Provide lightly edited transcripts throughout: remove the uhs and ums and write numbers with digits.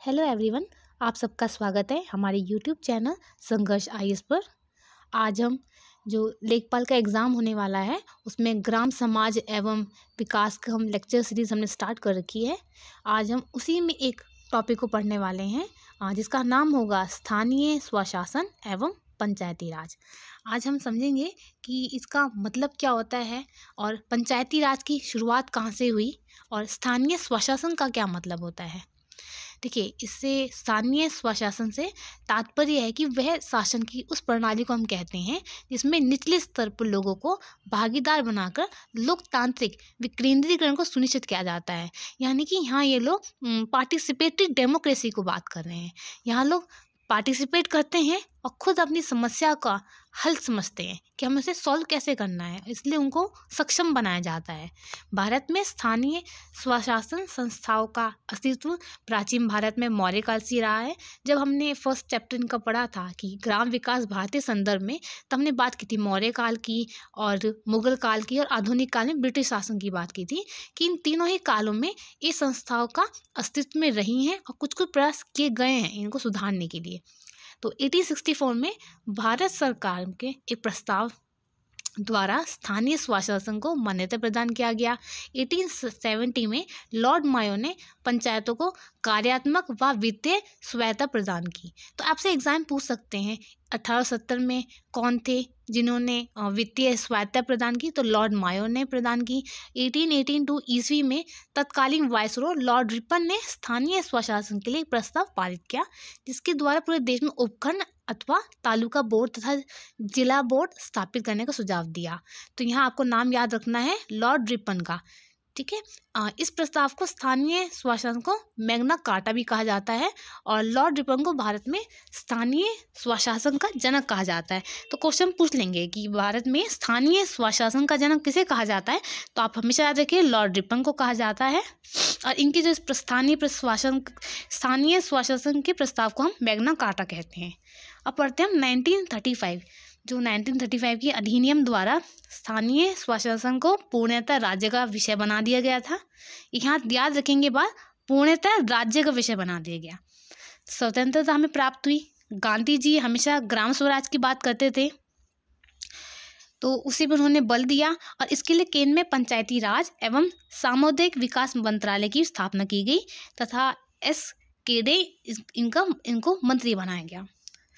Hello everyone. आप सबका स्वागत है हमारे यूट्यूब चैनल संघर्ष आईएएस पर। आज हम जो लेखपाल का एग्ज़ाम होने वाला है उसमें ग्राम समाज एवं विकास का हम लेक्चर सीरीज़ हमने स्टार्ट कर रखी है। आज हम उसी में एक टॉपिक को पढ़ने वाले हैं जिसका नाम होगा स्थानीय स्वशासन एवं पंचायती राज। आज हम समझेंगे कि इसका मतलब क्या होता है और पंचायती राज की शुरुआत कहाँ से हुई और स्थानीय स्वशासन का क्या मतलब होता है। देखिए, इससे स्थानीय स्वशासन से तात्पर्य है कि वह शासन की उस प्रणाली को हम कहते हैं जिसमें निचले स्तर पर लोगों को भागीदार बनाकर लोकतांत्रिक विकेंद्रीकरण को सुनिश्चित किया जाता है। यानी कि यहाँ ये लोग पार्टिसिपेटरी डेमोक्रेसी को बात कर रहे हैं। यहाँ लोग पार्टिसिपेट करते हैं और खुद अपनी समस्या का हल समझते हैं कि हमें उसे सॉल्व कैसे करना है, इसलिए उनको सक्षम बनाया जाता है। भारत में स्थानीय स्वशासन संस्थाओं का अस्तित्व प्राचीन भारत में मौर्य काल से रहा है। जब हमने फर्स्ट चैप्टर इनका पढ़ा था कि ग्राम विकास भारतीय संदर्भ में, तब हमने बात की थी मौर्य काल की और मुगल काल की और आधुनिक काल में ब्रिटिश शासन की बात की थी कि इन तीनों ही कालों में ये संस्थाओं का अस्तित्व में रही हैं और कुछ कुछ प्रयास किए गए हैं इनको सुधारने के लिए। तो 1864 में भारत सरकार के एक प्रस्ताव द्वारा स्थानीय स्वशासन को मान्यता प्रदान किया गया। 1870 में लॉर्ड मायो ने पंचायतों को कार्यात्मक व वित्तीय स्वायत्ता प्रदान की। तो आपसे एग्जाम पूछ सकते हैं 1870 में कौन थे जिन्होंने वित्तीय स्वायत्ता प्रदान की, तो लॉर्ड मायो ने प्रदान की। 1882 ईस्वी में तत्कालीन वायसरॉय लॉर्ड रिपन ने स्थानीय स्वशासन के लिए एक प्रस्ताव पारित किया जिसके द्वारा पूरे देश में उपखंड अथवा तालुका बोर्ड तथा जिला बोर्ड स्थापित करने का सुझाव दिया। तो यहाँ आपको नाम याद रखना है लॉर्ड रिपन का, ठीक है। इस प्रस्ताव को स्थानीय स्वशासन को मैग्ना कार्टा भी कहा जाता है और लॉर्ड रिपन को भारत में स्थानीय स्वशासन का जनक कहा जाता है। तो क्वेश्चन पूछ लेंगे कि भारत में स्थानीय स्वशासन का जनक किसे कहा जाता है, तो आप हमेशा याद रखिए लॉर्ड रिपन को कहा जाता है। और इनकी जो स्थानीय स्वशासन के प्रस्ताव को हम मैग्ना कार्टा कहते हैं। अब पढ़ते हैं हम 1935 जो 1935 के अधिनियम द्वारा स्थानीय स्वशासन को पूर्णतः राज्य का विषय बना दिया गया था। यहाँ याद रखेंगे बात, पूर्णतः राज्य का विषय बना दिया गया। स्वतंत्रता हमें प्राप्त हुई। गांधी जी हमेशा ग्राम स्वराज की बात करते थे, तो उसी पर उन्होंने बल दिया और इसके लिए केंद्र में पंचायती राज एवं सामुदायिक विकास मंत्रालय की स्थापना की गई तथा केडे इनको मंत्री बनाया गया।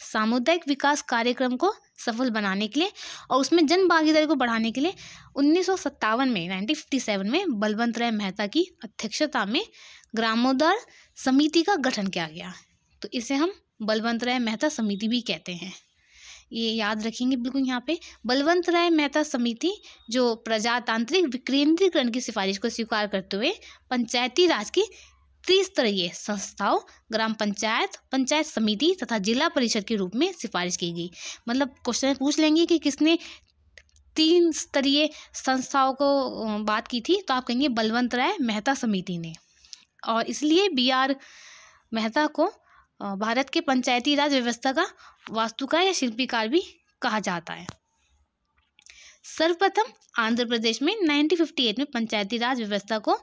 सामुदायिक विकास कार्यक्रम को सफल बनाने के लिए और उसमें जन भागीदारी को बढ़ाने के लिए 1957 में बलवंत राय मेहता की अध्यक्षता में ग्रामोद्धार समिति का गठन किया गया। तो इसे हम बलवंत राय मेहता समिति भी कहते हैं, ये याद रखेंगे बिल्कुल। यहाँ पे बलवंत राय मेहता समिति जो प्रजातांत्रिक विकेंद्रीकरण की सिफारिश को स्वीकार करते हुए पंचायती राज की त्रिस्तरीय संस्थाओं ग्राम पंचायत, पंचायत समिति तथा जिला परिषद के रूप में सिफारिश की गई। मतलब क्वेश्चन पूछ लेंगे कि किसने 3 स्तरीय संस्थाओं को बात की थी, तो आप कहेंगे बलवंत राय मेहता समिति ने। और इसलिए BR मेहता को भारत के पंचायती राज व्यवस्था का वास्तुकार या शिल्पीकार भी कहा जाता है। सर्वप्रथम आंध्र प्रदेश में 1958 में पंचायती राज व्यवस्था को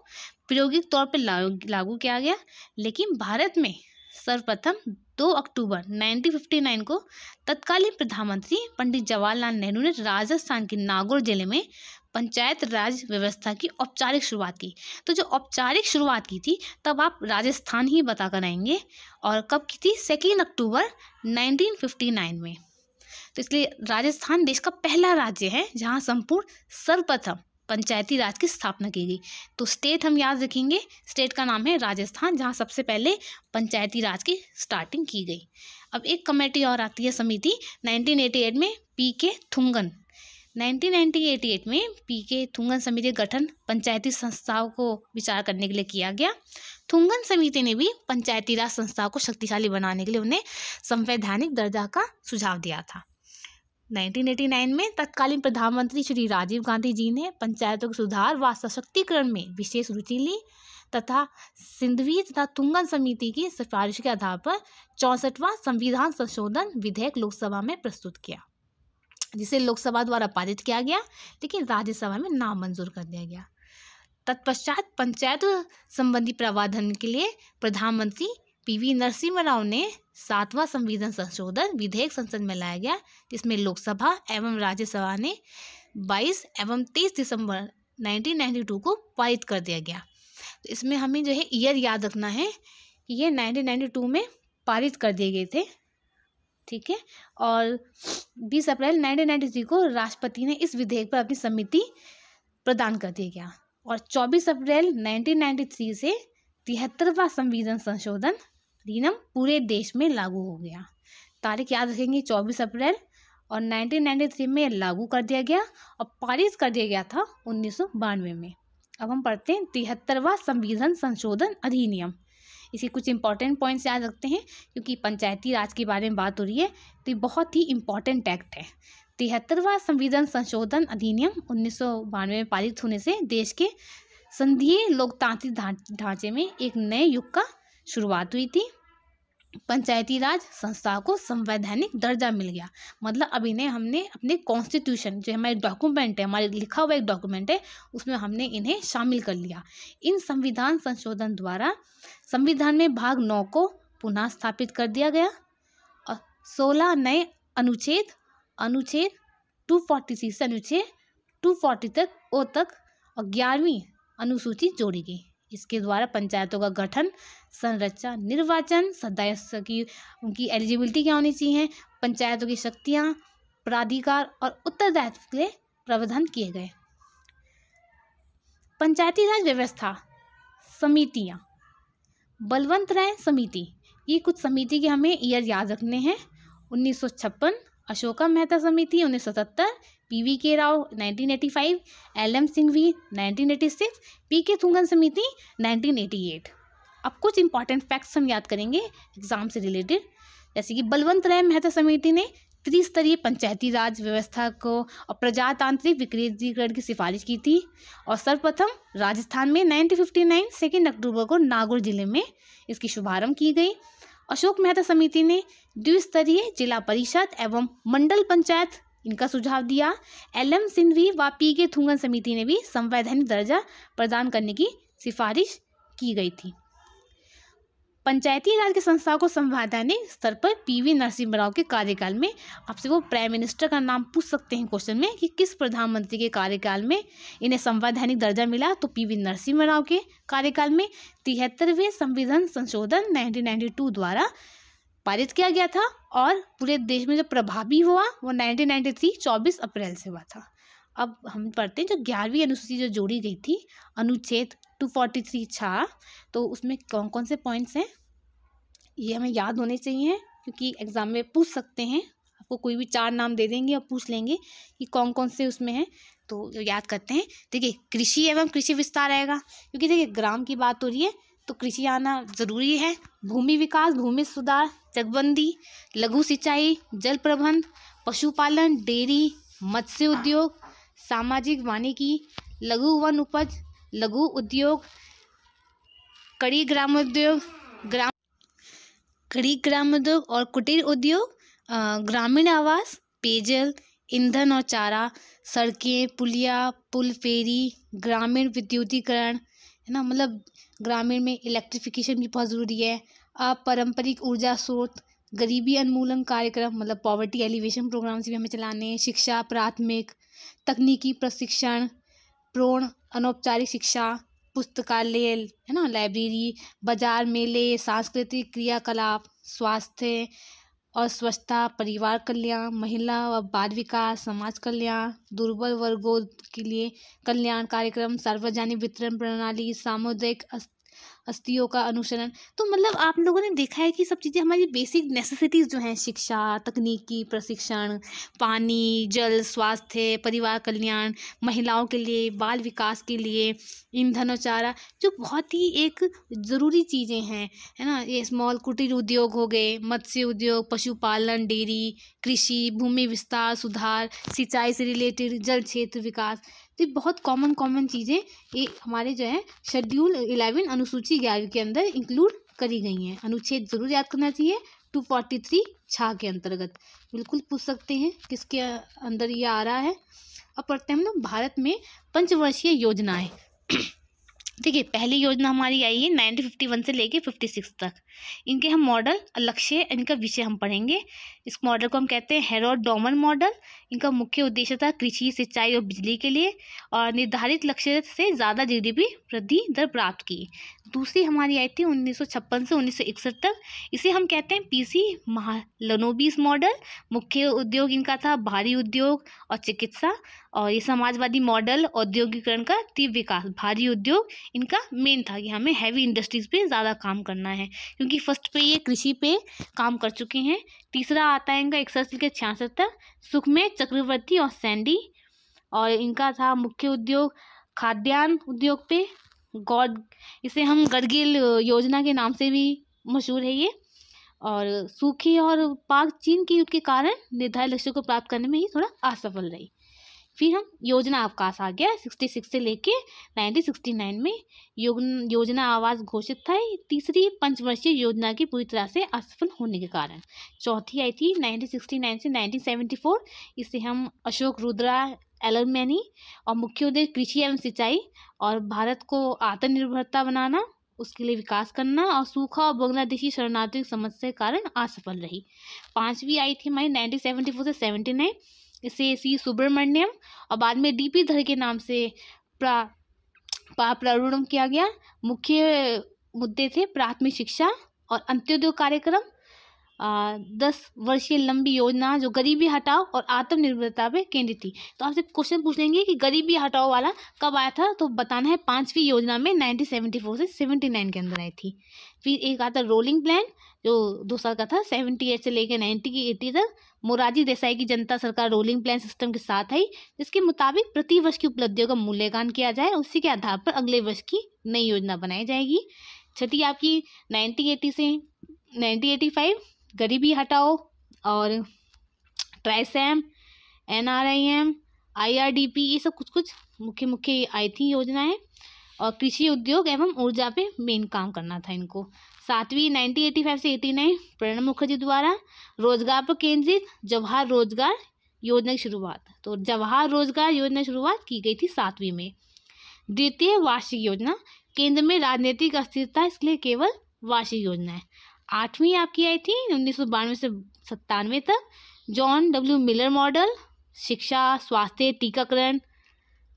प्रायोगिक तौर पर लागू किया गया, लेकिन भारत में सर्वप्रथम 2 अक्टूबर 1959 को तत्कालीन प्रधानमंत्री पंडित जवाहरलाल नेहरू ने राजस्थान के नागौर जिले में पंचायत राज व्यवस्था की औपचारिक शुरुआत की। तो जो औपचारिक शुरुआत की थी तब आप राजस्थान ही बता कर आएंगे, और कब की थी, 2 अक्टूबर 1959 में। तो इसलिए राजस्थान देश का पहला राज्य है जहां संपूर्ण सर्वप्रथम पंचायती राज की स्थापना की गई। तो स्टेट हम याद रखेंगे, स्टेट का नाम है राजस्थान, जहां सबसे पहले पंचायती राज की स्टार्टिंग की गई। अब एक कमेटी और आती है समिति 1988 में PK थुंगन। 1988 में PK थुंगन समिति का गठन पंचायती संस्थाओं को विचार करने के लिए किया गया। थुंगन समिति ने भी पंचायती राज संस्थाओं को शक्तिशाली बनाने के लिए उन्हें संवैधानिक दर्जा का सुझाव दिया था। 1989 में तत्कालीन प्रधानमंत्री श्री राजीव गांधी जी ने पंचायतों के सुधार व सशक्तिकरण में विशेष रुचि ली तथा सिंधवी तथा थुंगन समिति की सिफारिश के आधार पर 64वां संविधान संशोधन विधेयक लोकसभा में प्रस्तुत किया, जिसे लोकसभा द्वारा पारित किया गया लेकिन राज्यसभा में नामंजूर कर दिया गया। तत्पश्चात पंचायत संबंधी प्रावधान के लिए प्रधानमंत्री पीवी नरसिम्हा राव ने 7वां संविधान संशोधन विधेयक संसद में लाया गया, जिसमें लोकसभा एवं राज्यसभा ने 22 एवं 23 दिसंबर 1992 को पारित कर दिया गया। तो इसमें हमें जो है ईयर याद रखना है कि ये 1992 में पारित कर दिए गए थे, ठीक है। और 20 अप्रैल 1993 को राष्ट्रपति ने इस विधेयक पर अपनी सम्मति प्रदान कर दिया गया और 24 अप्रैल 1993 से 73वां संविधान संशोधन अधिनियम पूरे देश में लागू हो गया। तारीख याद रखेंगे, 24 अप्रैल और 1993 में लागू कर दिया गया और पारित कर दिया गया था 1992 में। अब हम पढ़ते हैं 73वां संविधान संशोधन अधिनियम। इसी कुछ इंपॉर्टेंट पॉइंट्स याद रखते हैं, क्योंकि पंचायती राज के बारे में बात हो रही है तो ये बहुत ही इंपॉर्टेंट एक्ट है। 73वां संविधान संशोधन अधिनियम 1992 में पारित होने से देश के संघीय लोकतांत्रिक ढांचे में एक नए युग का शुरुआत हुई थी। पंचायती राज संस्था को संवैधानिक दर्जा मिल गया, मतलब अब इन्हें हमने अपने कॉन्स्टिट्यूशन, जो हमारे डॉक्यूमेंट है, हमारे लिखा हुआ एक डॉक्यूमेंट है, उसमें हमने इन्हें शामिल कर लिया। इन संविधान संशोधन द्वारा संविधान में भाग 9 को पुनः स्थापित कर दिया गया और 16 नए अनुच्छेद 243 से अनुच्छेद 240 तक और 11वीं अनुसूची जोड़ी गई। इसके द्वारा पंचायतों का गठन, संरचना, निर्वाचन, सदस्य की उनकी एलिजिबिलिटी क्या होनी चाहिए, पंचायतों की शक्तियाँ, प्राधिकार और उत्तरदायित्व के लिए प्रावधान किए गए। पंचायती राज व्यवस्था समितियाँ, बलवंत राय समिति, ये कुछ समिति के हमें ईयर याद रखने हैं। 1956 अशोका मेहता समिति, 1970 पीवी के राव 1985, एलएम सिंघवी 1986, पीके थुंगन समिति 1988। अब कुछ इंपॉर्टेंट फैक्ट्स हम याद करेंगे एग्जाम से रिलेटेड, जैसे कि बलवंत राय मेहता समिति ने त्रिस्तरीय पंचायती राज व्यवस्था को और प्रजातांत्रिक विकेंद्रीकरण की सिफारिश की थी और सर्वप्रथम राजस्थान में 1959 2 अक्टूबर को नागौर जिले में इसकी शुभारंभ की गई। अशोक मेहता समिति ने द्विस्तरीय जिला परिषद एवं मंडल पंचायत इनका सुझाव दिया। एलएम सिंघवी व पीके थुंगन समिति ने भी संवैधानिक दर्जा प्रदान करने की सिफारिश की गई थी। पंचायती राज की संस्था को संवैधानिक स्तर पर पीवी नरसिम्हा राव के कार्यकाल में, आपसे वो प्राइम मिनिस्टर का नाम पूछ सकते हैं क्वेश्चन में कि किस प्रधानमंत्री के कार्यकाल में इन्हें संवैधानिक दर्जा मिला, तो पीवी नरसिम्हा राव के कार्यकाल में 73वें संविधान संशोधन 1992 द्वारा पारित किया गया था और पूरे देश में जो प्रभावी हुआ वो 1993 24 अप्रैल से हुआ था। अब हम पढ़ते हैं जो 11वीं अनुसूची जो जोड़ी गई थी, अनुच्छेद 243 छा, तो उसमें कौन कौन से पॉइंट्स हैं ये हमें याद होने चाहिए, क्योंकि एग्जाम में पूछ सकते हैं। आपको कोई भी 4 नाम दे देंगे और पूछ लेंगे कि कौन कौन से उसमें हैं, तो याद करते हैं। देखिए, कृषि एवं कृषि विस्तार आएगा, क्योंकि देखिए ग्राम की बात हो रही है तो कृषि आना जरूरी है। भूमि विकास, भूमि सुधार, चकबंदी, लघु सिंचाई, जल प्रबंध, पशुपालन, डेयरी, मत्स्य उद्योग, सामाजिक वानिकी, लघु वन उपज, लघु उद्योग, कड़ी ग्रामोद्योग और कुटीर उद्योग, ग्रामीण आवास, पेयजल, ईंधन और चारा, सड़कें, पुलिया, पुल, फेरी, ग्रामीण विद्युतीकरण, है ना, मतलब ग्रामीण में इलेक्ट्रिफिकेशन भी बहुत ज़रूरी है। अपारंपरिक ऊर्जा स्रोत, गरीबी उन्मूलन कार्यक्रम, मतलब पॉवर्टी एलिवेशन प्रोग्राम्स भी हमें चलाने हैं। शिक्षा प्राथमिक, तकनीकी प्रशिक्षण, प्रौढ़ अनौपचारिक शिक्षा, पुस्तकालय, है ना, लाइब्रेरी, बाजार मेले, सांस्कृतिक क्रियाकलाप, स्वास्थ्य और स्वच्छता, परिवार कल्याण, महिला व बाल विकास, समाज कल्याण, दुर्बल वर्गों के लिए कल्याण कार्यक्रम, सार्वजनिक वितरण प्रणाली, सामुदायिक अस्थियों का अनुसरण। तो मतलब आप लोगों ने देखा है कि सब चीज़ें हमारी बेसिक नेसेसिटीज़ जो हैं, शिक्षा, तकनीकी प्रशिक्षण, पानी, जल, स्वास्थ्य, परिवार कल्याण, महिलाओं के लिए, बाल विकास के लिए, ईंधन और चारा, जो बहुत ही एक ज़रूरी चीज़ें हैं, है ना। ये स्मॉल कुटीर उद्योग हो गए, मत्स्य उद्योग, पशुपालन, डेयरी, कृषि, भूमि विस्तार सुधार, सिंचाई से रिलेटेड, जल क्षेत्र विकास, तो ये बहुत कॉमन चीज़ें ये हमारे जो है शेड्यूल 11 अनुसूची 11 के अंदर इंक्लूड करी गई हैं। अनुच्छेद जरूर याद करना चाहिए 243 छा के अंतर्गत, बिल्कुल पूछ सकते हैं किसके अंदर ये आ रहा है। अब पढ़ते हैं हम लोग भारत में पंचवर्षीय योजनाएं। देखिए, पहली योजना हमारी आई है 1951 से लेके 56 तक। इनके हम मॉडल, लक्ष्य, इनका विषय हम पढ़ेंगे। इस मॉडल को हम कहते हैं हेरोल्ड डॉमन मॉडल। इनका मुख्य उद्देश्य था कृषि, सिंचाई और बिजली के लिए, और निर्धारित लक्ष्य से ज़्यादा जीडीपी वृद्धि दर प्राप्त की। दूसरी हमारी आई थी 1956 से 1961 तक। इसे हम कहते हैं पीसी महालनोबिस मॉडल। मुख्य उद्योग इनका था भारी उद्योग और चिकित्सा, और ये समाजवादी मॉडल औद्योगिकरण का तीव्र विकास। भारी उद्योग इनका मेन था कि हमें हैवी इंडस्ट्रीज़ पे ज़्यादा काम करना है, क्योंकि फर्स्ट पे ये कृषि पे काम कर चुके हैं। तीसरा आता है इनका 61 से 66 तक, सुखमेव, चक्रवर्ती और सैंडी, और इनका था मुख्य उद्योग खाद्यान्न उद्योग पे। गॉड इसे हम गडगिल योजना के नाम से भी मशहूर है ये। और सूखी और पाक चीन के युद्ध के कारण निर्धारित लक्ष्य को प्राप्त करने में ही थोड़ा असफल रही। फिर हम योजना अवकाश आ गया 66 से लेके 1969 में योजना आवास घोषित था। तीसरी पंचवर्षीय योजना की पूरी तरह से असफल होने के कारण। चौथी आई थी 1969 से 1974। इसे हम अशोक रुद्रा एलरमैनी, और मुख्य उद्देश्य कृषि एवं सिंचाई और भारत को आत्मनिर्भरता बनाना, उसके लिए विकास करना, और सूखा और बांग्लादेशी शरणार्थी समस्या के कारण असफल रही। पांचवी आई थी हमारी 1974 से 79। इसे सी सुब्रमण्यम और बाद में डीपी धर के नाम से प्रारूढ़ किया गया। मुख्य मुद्दे थे प्राथमिक शिक्षा और अंत्योदय कार्यक्रम, 10 वर्षीय लंबी योजना जो गरीबी हटाओ और आत्मनिर्भरता पे केंद्रित थी। तो आपसे क्वेश्चन पूछ लेंगे कि गरीबी हटाओ वाला कब आया था, तो बताना है पांचवी योजना में 1974 से 79 के अंदर आई थी। फिर एक आता रोलिंग प्लान जो 2 साल का था, 78 से लेकर 1980 तक। मोरारजी देसाई की जनता सरकार रोलिंग प्लान सिस्टम के साथ आई, जिसके मुताबिक प्रति वर्ष की उपलब्धियों का मूल्यांकन किया जाए, उसी के आधार पर अगले वर्ष की नई योजना बनाई जाएगी। छठी आपकी 1980 से 1985 गरीबी हटाओ और ट्राइसैम, NRIM, IRDP, ये सब कुछ मुख्य आई थी योजनाएं। और कृषि उद्योग एवं ऊर्जा पे मेन काम करना था इनको। सातवीं 1985 से 89 प्रणब मुखर्जी द्वारा रोजगार पर केंद्रित जवाहर रोजगार योजना की शुरुआत। तो जवाहर रोजगार योजना की शुरुआत की गई थी 7वीं में। द्वितीय वार्षिक योजना, केंद्र में राजनीतिक अस्थिरता, इसलिए केवल वार्षिक योजना है। 8वीं आपकी आई थी 1992 से 97 तक, जॉन डब्ल्यू मिलर मॉडल, शिक्षा, स्वास्थ्य, टीकाकरण,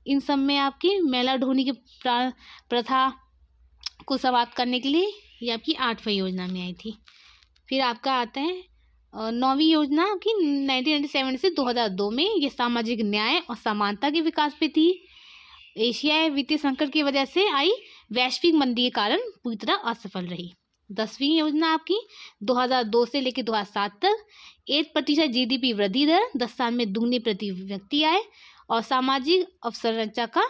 इन सब में आपकी मेला ढोनी की प्रथा को समाप्त करने के लिए ये आपकी 8वीं योजना में आई थी। फिर आपका आता है 9वीं योजना आपकी 1997 से 2002 में। ये सामाजिक न्याय और समानता के विकास पे थी। एशियाई वित्तीय संकट की वजह से आई वैश्विक मंदी के कारण पूरी तरह असफल रही। 10वीं योजना आपकी 2002 से लेकर 2007 तक, 1% GDP वृद्धि दर, 10 साल में दुगनी प्रति व्यक्ति आय और सामाजिक अवसंरचना का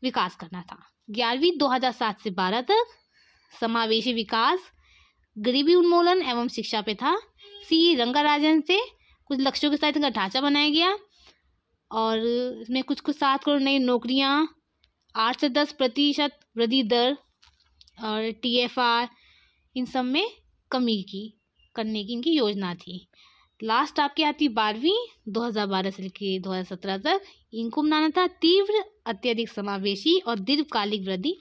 विकास करना था। 11वीं 2007 से 12 तक, समावेशी विकास, गरीबी उन्मूलन एवं शिक्षा पे था। सी रंगाराजन से कुछ लक्ष्यों के साथ इनका ढांचा बनाया गया, और इसमें कुछ 7 करोड़ नई नौकरियां, 8 से 10% वृद्धि दर, और TFR, इन सब में कमी करने की इनकी योजना थी। लास्ट आपकी आती 12वीं 2012 से लेकर 2017 तक। इनको बनाना था तीव्र, अत्यधिक समावेशी और दीर्घकालिक वृद्धि।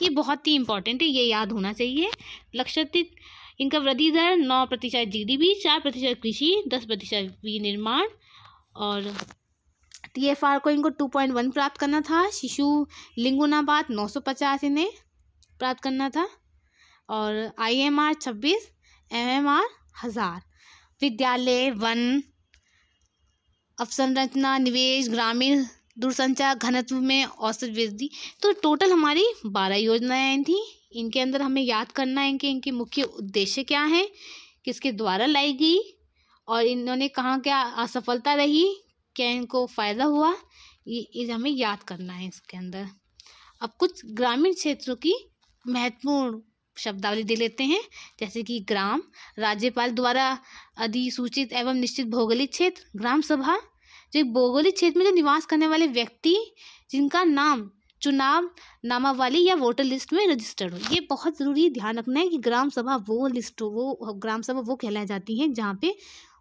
ये बहुत ही इंपॉर्टेंट है, ये याद होना चाहिए। लक्षित इनका वृद्धि दर 9% GDP, 4% कृषि, 10% विनिर्माण, और TFR को इनको 2.1 प्राप्त करना था। शिशु लिंगोनुपात 950 इन्हें प्राप्त करना था, और IMR 26, MMR 1000। विद्यालय, वन, अवसंरचना, निवेश, ग्रामीण दूरसंचार घनत्व में औसत वृद्धि। तो टोटल हमारी 12 योजनाएं थी। इनके अंदर हमें याद करना है कि इनके मुख्य उद्देश्य क्या हैं, किसके द्वारा लाई गई, और इन्होंने कहाँ क्या असफलता रही, क्या इनको फ़ायदा हुआ, ये हमें याद करना है इसके अंदर। अब कुछ ग्रामीण क्षेत्रों की महत्वपूर्ण शब्दावली दे लेते हैं, जैसे कि ग्राम, राज्यपाल द्वारा अधिसूचित एवं निश्चित भौगोलिक क्षेत्र। ग्राम सभा, जो एक भौगोलिक क्षेत्र में जो निवास करने वाले व्यक्ति जिनका नाम चुनाव नामावली या वोटर लिस्ट में रजिस्टर्ड हो। ये बहुत ज़रूरी ध्यान रखना है कि ग्राम सभा वो कहलाई जाती हैं जहाँ पे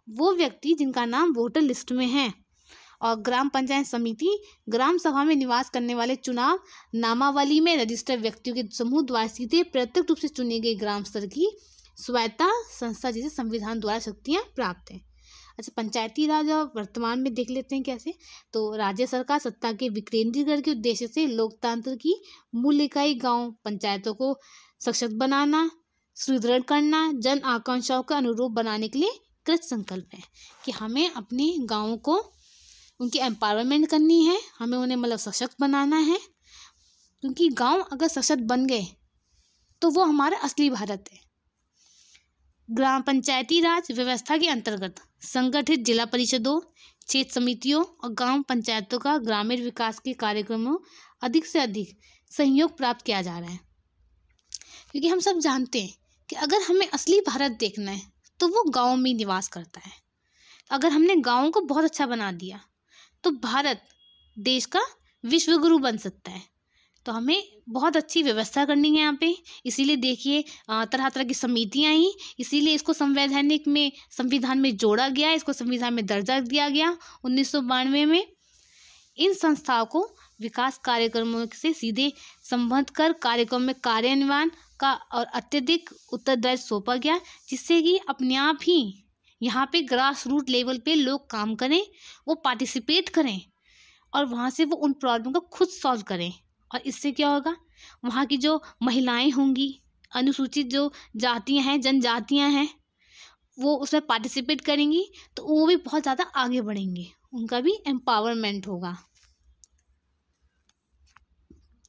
वो व्यक्ति जिनका नाम वोटर लिस्ट में है और ग्राम पंचायत समिति ग्राम सभा में निवास करने वाले चुनाव नामावली में रजिस्टर्ड व्यक्तियों के समूह द्वारा सीधे प्रत्यक्ष रूप से चुनी गई ग्राम स्तर की स्वायत्ता संस्था जैसे संविधान द्वारा शक्तियाँ प्राप्त हैं। अच्छा, पंचायती राज और वर्तमान में देख लेते हैं कैसे। तो राज्य सरकार सत्ता के विकेंद्रीकरण के उद्देश्य से लोकतंत्र की मूल इकाई गाँव पंचायतों को सशक्त बनाना, सुदृढ़ करना, जन आकांक्षाओं के अनुरूप बनाने के लिए कृत संकल्प है कि हमें अपने गाँवों को उनकी एम्पावरमेंट करनी है, हमें उन्हें मतलब सशक्त बनाना है, क्योंकि गांव अगर सशक्त बन गए तो वो हमारा असली भारत है। ग्राम पंचायती राज व्यवस्था के अंतर्गत संगठित जिला परिषदों, क्षेत्र समितियों और गांव पंचायतों का ग्रामीण विकास के कार्यक्रमों अधिक से अधिक सहयोग प्राप्त किया जा रहा है, क्योंकि हम सब जानते हैं कि अगर हमें असली भारत देखना है तो वो गाँव में निवास करता है। अगर हमने गाँव को बहुत अच्छा बना दिया तो भारत देश का विश्व गुरु बन सकता है। तो हमें बहुत अच्छी व्यवस्था करनी है यहाँ पे। इसीलिए देखिए तरह तरह की समितियाँ आई, इसीलिए इसको संविधान में जोड़ा गया, इसको संविधान में दर्जा दिया गया 1992 में। इन संस्थाओं को विकास कार्यक्रमों से सीधे संबद्ध कर कार्यक्रम में कार्यान्वयन का और अत्यधिक उत्तरदायित्व सौंपा गया, जिससे कि अपने आप ही यहाँ पे ग्रास रूट लेवल पे लोग काम करें, वो पार्टिसिपेट करें और वहाँ से वो उन प्रॉब्लम को खुद सॉल्व करें। और इससे क्या होगा, वहाँ की जो महिलाएं होंगी, अनुसूचित जो जातियाँ हैं, जनजातियाँ हैं, वो उसमें पार्टिसिपेट करेंगी तो वो भी बहुत ज़्यादा आगे बढ़ेंगे, उनका भी एम्पावरमेंट होगा।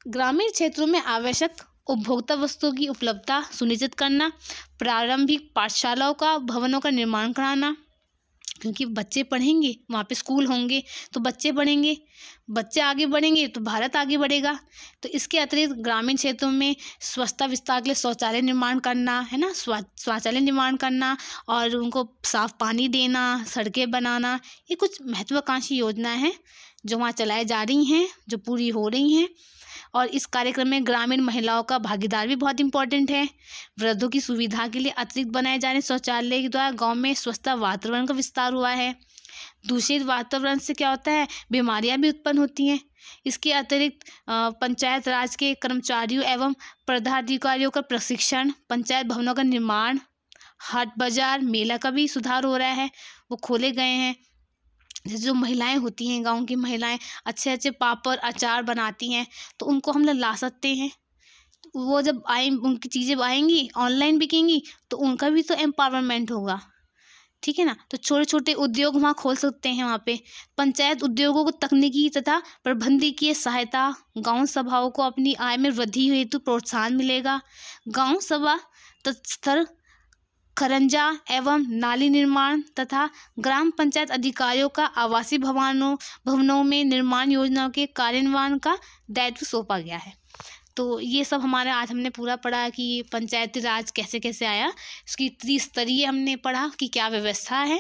ग्रामीण क्षेत्रों में आवश्यक उपभोक्ता वस्तुओं की उपलब्धता सुनिश्चित करना, प्रारंभिक पाठशालाओं का भवनों का निर्माण कराना, क्योंकि बच्चे पढ़ेंगे, वहाँ पे स्कूल होंगे तो बच्चे पढ़ेंगे, बच्चे आगे बढ़ेंगे तो भारत आगे बढ़ेगा। तो इसके अतिरिक्त ग्रामीण क्षेत्रों में स्वच्छता विस्तार के लिए शौचालय निर्माण करना है ना, शौचालय निर्माण करना और उनको साफ पानी देना, सड़कें बनाना, ये कुछ महत्वाकांक्षी योजना है जो वहाँ चलाई जा रही हैं, जो पूरी हो रही हैं। और इस कार्यक्रम में ग्रामीण महिलाओं का भागीदार भी बहुत इंपॉर्टेंट है। वृद्धों की सुविधा के लिए अतिरिक्त बनाए जाने शौचालय के द्वारा गांव में स्वच्छता वातावरण का विस्तार हुआ है। दूषित वातावरण से क्या होता है, बीमारियां भी उत्पन्न होती हैं। इसके अतिरिक्त पंचायत राज के कर्मचारियों एवं पदाधिकारियों का प्रशिक्षण, पंचायत भवनों का निर्माण, हाट बाजार मेला का भी सुधार हो रहा है, वो खोले गए हैं। जैसे जो महिलाएं होती हैं, गांव की महिलाएं अच्छे अच्छे पापड़ अचार बनाती हैं, तो उनको हम लोग ला सकते हैं। वो जब उनकी चीज़ें आएंगी, ऑनलाइन बिकेंगी, तो उनका भी तो एम्पावरमेंट होगा, ठीक है ना। तो छोटे छोटे उद्योग वहाँ खोल सकते हैं। वहाँ पे पंचायत उद्योगों को तकनीकी तथा प्रबंधकीय सहायता, गांव सभाओं को अपनी आय में वृद्धि हेतु प्रोत्साहन मिलेगा। गांव सभा स्तर खरंजा एवं नाली निर्माण तथा ग्राम पंचायत अधिकारियों का आवासीय भवनों में निर्माण योजनाओं के कार्यान्वयन का दायित्व सौंपा गया है। तो ये सब हमारा आज हमने पूरा पढ़ा कि पंचायती राज कैसे कैसे आया, इसकी त्रिस्तरीय हमने पढ़ा कि क्या व्यवस्था है।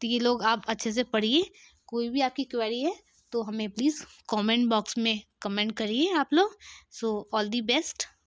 तो ये लोग आप अच्छे से पढ़िए। कोई भी आपकी क्वेरी है तो हमें प्लीज़ कमेंट बॉक्स में कमेंट करिए आप लोग। So all the best.